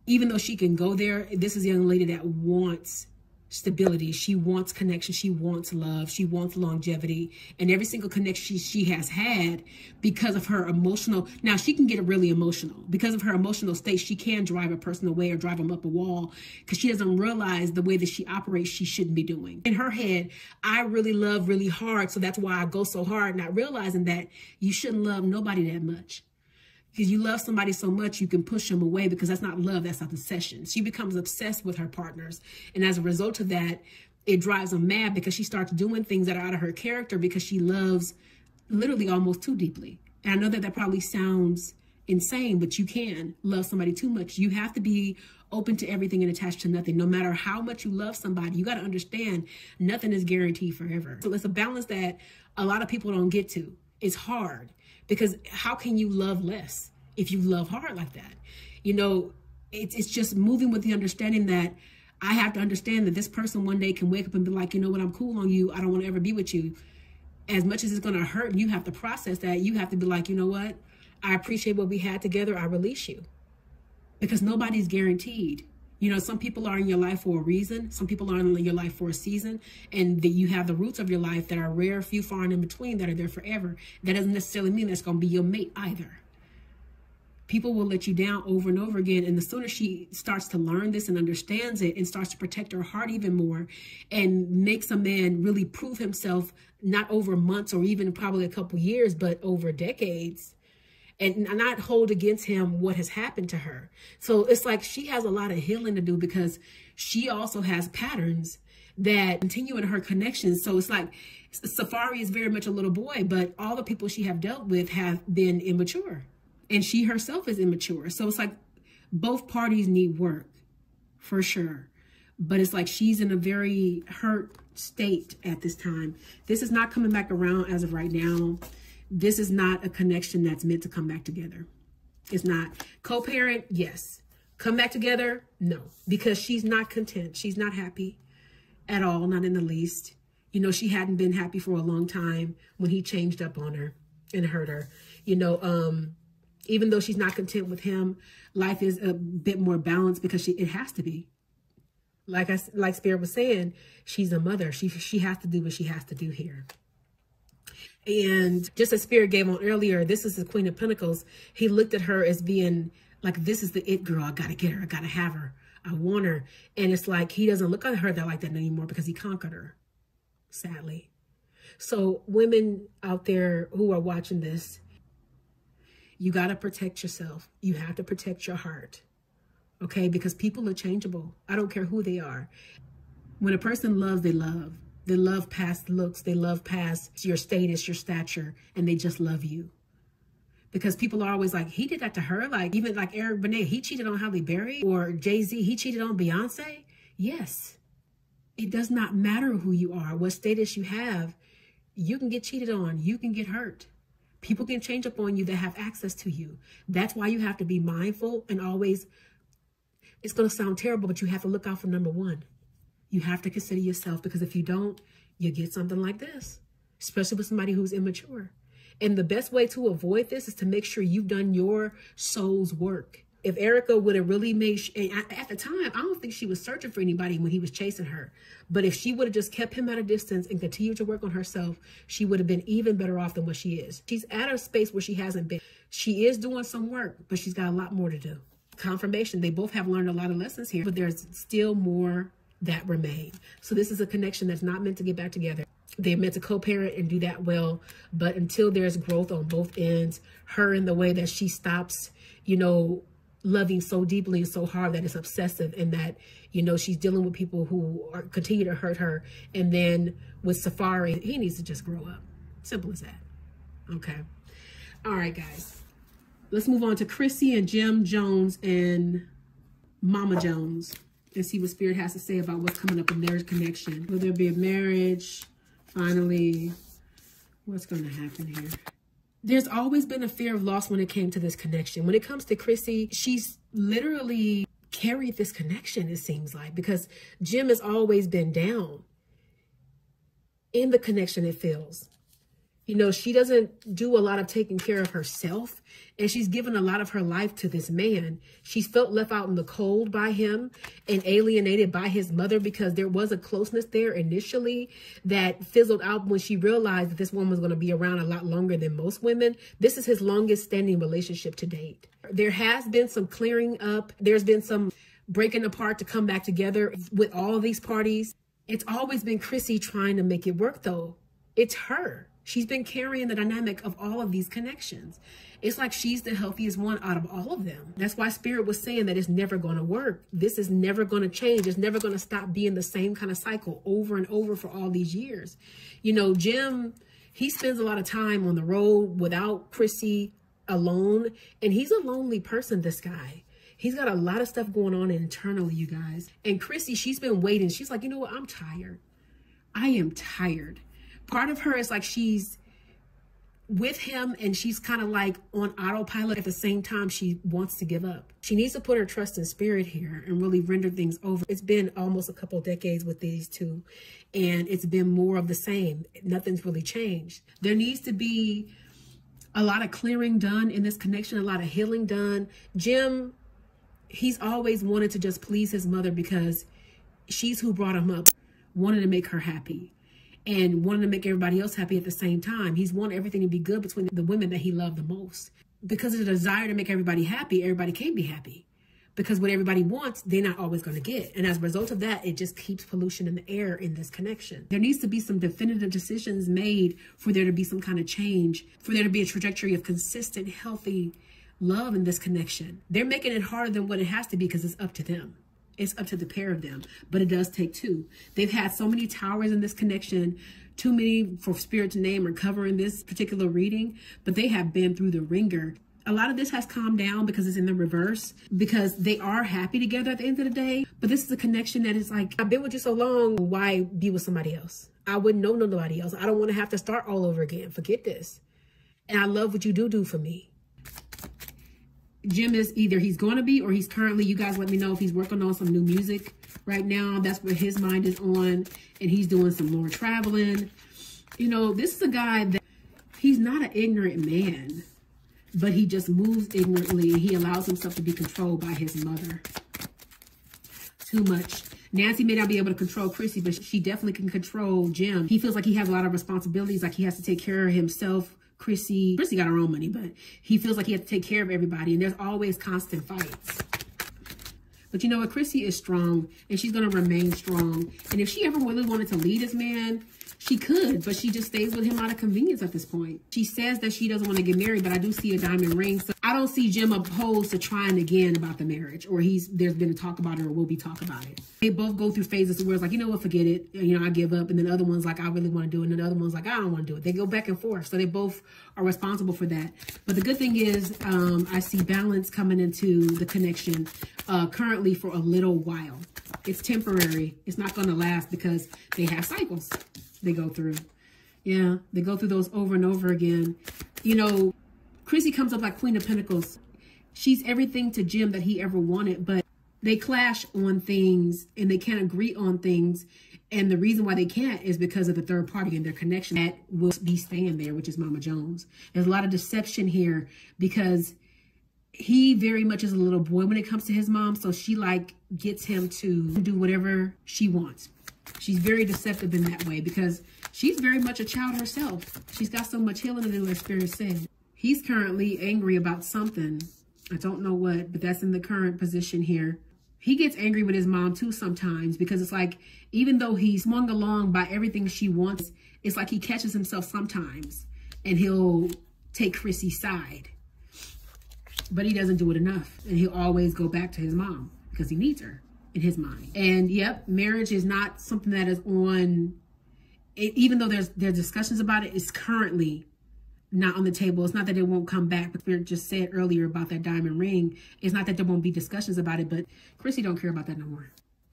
even though she can go there, this is a young lady that wants stability. She wants connection. She wants love. She wants longevity. And every single connection she has had, because of her emotional, now she can get really emotional. Because of her emotional state, she can drive a person away or drive them up a wall, because she doesn't realize the way that she operates, she shouldn't be doing. In her head, I really love really hard, so that's why I go so hard, not realizing that you shouldn't love nobody that much. Because you love somebody so much, you can push them away, because that's not love, that's not obsession. She becomes obsessed with her partners. And as a result of that, it drives them mad, because she starts doing things that are out of her character, because she loves literally almost too deeply. And I know that that probably sounds insane, but you can love somebody too much. You have to be open to everything and attached to nothing. No matter how much you love somebody, you got to understand nothing is guaranteed forever. So it's a balance that a lot of people don't get to. It's hard. Because how can you love less if you love hard like that? You know, it's just moving with the understanding that I have to understand that this person one day can wake up and be like, you know what, I'm cool on you. I don't want to ever be with you. As much as it's going to hurt, you have to process that. You have to be like, you know what, I appreciate what we had together. I release you. Because nobody's guaranteed. You know, some people are in your life for a reason. Some people are in your life for a season. And that you have the roots of your life that are rare, few, far, and in between, that are there forever. That doesn't necessarily mean that's going to be your mate either. People will let you down over and over again. And the sooner she starts to learn this and understands it and starts to protect her heart even more and makes a man really prove himself, not over months or even probably a couple years, but over decades, and not hold against him what has happened to her. So it's like she has a lot of healing to do, because she also has patterns that continue in her connections. So it's like Safari is very much a little boy, but all the people she have dealt with have been immature, and she herself is immature. So it's like both parties need work for sure. But it's like she's in a very hurt state at this time. This is not coming back around as of right now. This is not a connection that's meant to come back together. It's not. Co-parent, yes. Come back together, no. Because she's not content. She's not happy at all, not in the least. You know, she hadn't been happy for a long time when he changed up on her and hurt her. You know, even though she's not content with him, life is a bit more balanced, because it has to be. Like Spirit was saying, she's a mother. She has to do what she has to do here. And just as Spirit gave on earlier, this is the Queen of Pentacles. He looked at her as being like, this is the it girl. I got to get her. I got to have her. I want her. And it's like, he doesn't look at her like that anymore, because he conquered her, sadly. So women out there who are watching this, you got to protect yourself. You have to protect your heart. Okay? Because people are changeable. I don't care who they are. When a person loves, they love. They love past looks. They love past your status, your stature, and they just love you. Because people are always like, he did that to her. Like, even like Eric Benet, he cheated on Halle Berry, or Jay-Z, he cheated on Beyonce. Yes. It does not matter who you are, what status you have. You can get cheated on. You can get hurt. People can change up on you that have access to you. That's why you have to be mindful and always, it's going to sound terrible, but you have to look out for number one. You have to consider yourself, because if you don't, you get something like this, especially with somebody who's immature. And the best way to avoid this is to make sure you've done your soul's work. If Erica would have really made, at the time, I don't think she was searching for anybody when he was chasing her. But if she would have just kept him at a distance and continued to work on herself, she would have been even better off than what she is. She's at a space where she hasn't been. She is doing some work, but she's got a lot more to do. Confirmation, they both have learned a lot of lessons here, but there's still more that remain. So this is a connection that's not meant to get back together. They're meant to co-parent and do that well. But until there's growth on both ends, her in the way that she stops, you know, loving so deeply and so hard that it's obsessive, and that, you know, she's dealing with people who continue to hurt her. And then with Safari, he needs to just grow up. Simple as that. Okay. All right, guys. Let's move on to Chrissy and Jim Jones and Mama Jones and see what Spirit has to say about what's coming up in their connection. Will there be a marriage? Finally, what's going to happen here? There's always been a fear of loss when it came to this connection. When it comes to Chrissy, she's literally carried this connection, it seems like, because Jim has always been down in the connection, it feels. You know, she doesn't do a lot of taking care of herself, and she's given a lot of her life to this man. She's felt left out in the cold by him and alienated by his mother, because there was a closeness there initially that fizzled out when she realized that this woman was going to be around a lot longer than most women. This is his longest standing relationship to date. There has been some clearing up. There's been some breaking apart to come back together with all of these parties. It's always been Chrissy trying to make it work, though. It's her. She's been carrying the dynamic of all of these connections. It's like she's the healthiest one out of all of them. That's why Spirit was saying that it's never going to work. This is never going to change. It's never going to stop being the same kind of cycle over and over for all these years. You know, Jim, he spends a lot of time on the road without Chrissy, alone. And he's a lonely person, this guy. He's got a lot of stuff going on internally, you guys. And Chrissy, she's been waiting. She's like, you know what? I'm tired. I am tired. Part of her is like she's with him and she's kind of like on autopilot. At the same time, she wants to give up. She needs to put her trust in Spirit here and really render things over. It's been almost a couple of decades with these two, and it's been more of the same. Nothing's really changed. There needs to be a lot of clearing done in this connection, a lot of healing done. Jim, he's always wanted to just please his mother because she's who brought him up, wanted to make her happy. And wanted to make everybody else happy at the same time. He's wanted everything to be good between the women that he loved the most. Because of the desire to make everybody happy, everybody can't be happy. Because what everybody wants, they're not always going to get. And as a result of that, it just keeps pollution in the air in this connection. There needs to be some definitive decisions made for there to be some kind of change, for there to be a trajectory of consistent, healthy love in this connection. They're making it harder than what it has to be because it's up to them. It's up to the pair of them, but it does take two. They've had so many towers in this connection, too many for Spirit to name or cover in this particular reading, but they have been through the ringer. A lot of this has calmed down because it's in the reverse, because they are happy together at the end of the day. But this is a connection that is like, I've been with you so long, why be with somebody else? I wouldn't know nobody else. I don't want to have to start all over again. Forget this. And I love what you do for me. Jim is either he's going to be or he's currently, you guys let me know if he's working on some new music right now. That's where his mind is on, and he's doing some more traveling. You know, this is a guy that he's not an ignorant man, but he just moves ignorantly. He allows himself to be controlled by his mother too much. Nancy may not be able to control Chrissy, but she definitely can control Jim. He feels like he has a lot of responsibilities, like he has to take care of himself. Chrissy got her own money, but he feels like he has to take care of everybody, and there's always constant fights. But you know what? Chrissy is strong, and she's going to remain strong. And if she ever really wanted to leave this man, she could, but she just stays with him out of convenience at this point. She says that she doesn't want to get married, but I do see a diamond ring. So I don't see Jim opposed to trying again about the marriage, or there's been a talk about it or will be talk about it. They both go through phases where it's like, you know what, forget it. You know, I give up. And then the other one's like, I really want to do it. And then the other one's like, I don't want to do it. They go back and forth. So they both are responsible for that. But the good thing is I see balance coming into the connection currently for a little while. It's temporary. It's not going to last because they have cycles they go through. Yeah, they go through those over and over again. You know, Chrissy comes up like Queen of Pentacles. She's everything to Jim that he ever wanted, but they clash on things and they can't agree on things. And the reason why they can't is because of the third party and their connection that will be staying there, which is Mama Jones. There's a lot of deception here because he very much is a little boy when it comes to his mom. So she like gets him to do whatever she wants. She's very deceptive in that way because she's very much a child herself. She's got so much healing to do, as Spirit said. He's currently angry about something. I don't know what, but that's in the current position here. He gets angry with his mom too sometimes because it's like, even though he's swung along by everything she wants, it's like he catches himself sometimes and he'll take Chrissy's side. But he doesn't do it enough. And he'll always go back to his mom because he needs her in his mind. And yep, marriage is not something that is on, even though there's discussions about it, it's currently not on the table. It's not that it won't come back, but Spirit just said earlier about that diamond ring. It's not that there won't be discussions about it, but Chrissy don't care about that no more.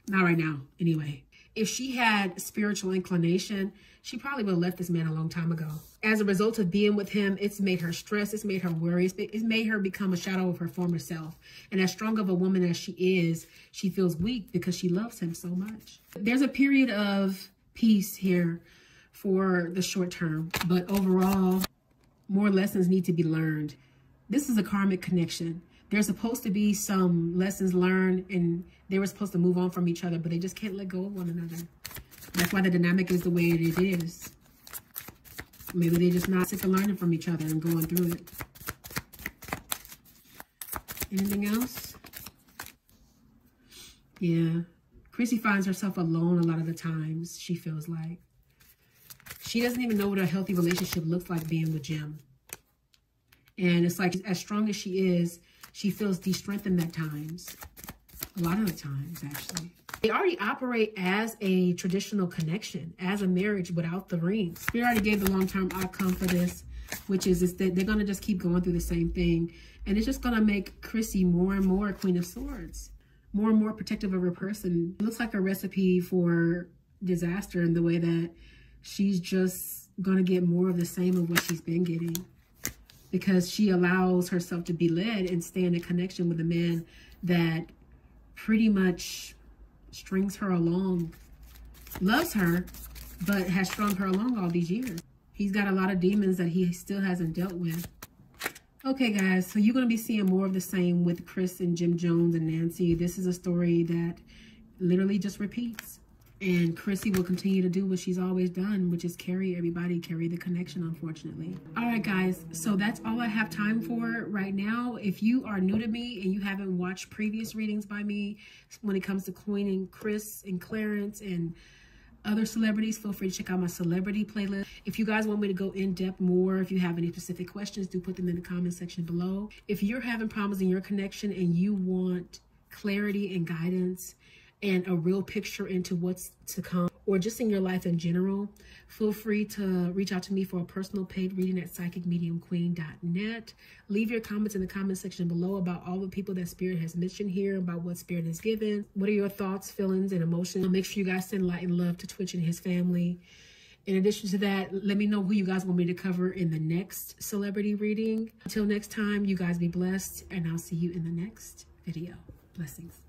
Not right now, anyway. If she had spiritual inclination, she probably would have left this man a long time ago. As a result of being with him, it's made her stress. It's made her worry. It's made her become a shadow of her former self. And as strong of a woman as she is, she feels weak because she loves him so much. There's a period of peace here for the short term, but overall, more lessons need to be learned. This is a karmic connection. There's supposed to be some lessons learned and they were supposed to move on from each other, but they just can't let go of one another. That's why the dynamic is the way it is. Maybe they're just not sick of learning from each other and going through it. Anything else? Yeah. Chrissy finds herself alone a lot of the times, she feels like. She doesn't even know what a healthy relationship looks like being with Jim. And it's like, as strong as she is, she feels de-strengthened at times. A lot of the times, actually. They already operate as a traditional connection, as a marriage without the rings. We already gave the long-term outcome for this, which is that they're going to just keep going through the same thing. And it's just going to make Chrissy more and more Queen of Swords. More and more protective of her person. It looks like a recipe for disaster in the way that she's just going to get more of the same of what she's been getting. Because she allows herself to be led and stay in a connection with a man that pretty much strings her along, loves her, but has strung her along all these years. He's got a lot of demons that he still hasn't dealt with. Okay, guys, so you're going to be seeing more of the same with Chris and Jim Jones and Nancy. This is a story that literally just repeats. And Chrissy will continue to do what she's always done, which is carry everybody, carry the connection, unfortunately. All right, guys, so that's all I have time for right now. If you are new to me and you haven't watched previous readings by me when it comes to Queen and Chris and Clarence and other celebrities, feel free to check out my celebrity playlist. If you guys want me to go in depth more, if you have any specific questions, do put them in the comment section below. If you're having problems in your connection and you want clarity and guidance and a real picture into what's to come, or just in your life in general, feel free to reach out to me for a personal paid reading at psychicmediumqueen.net. Leave your comments in the comment section below about all the people that Spirit has mentioned here, about what Spirit has given. What are your thoughts, feelings, and emotions? Make sure you guys send light and love to Twitch and his family. In addition to that, let me know who you guys want me to cover in the next celebrity reading. Until next time, you guys be blessed, and I'll see you in the next video. Blessings.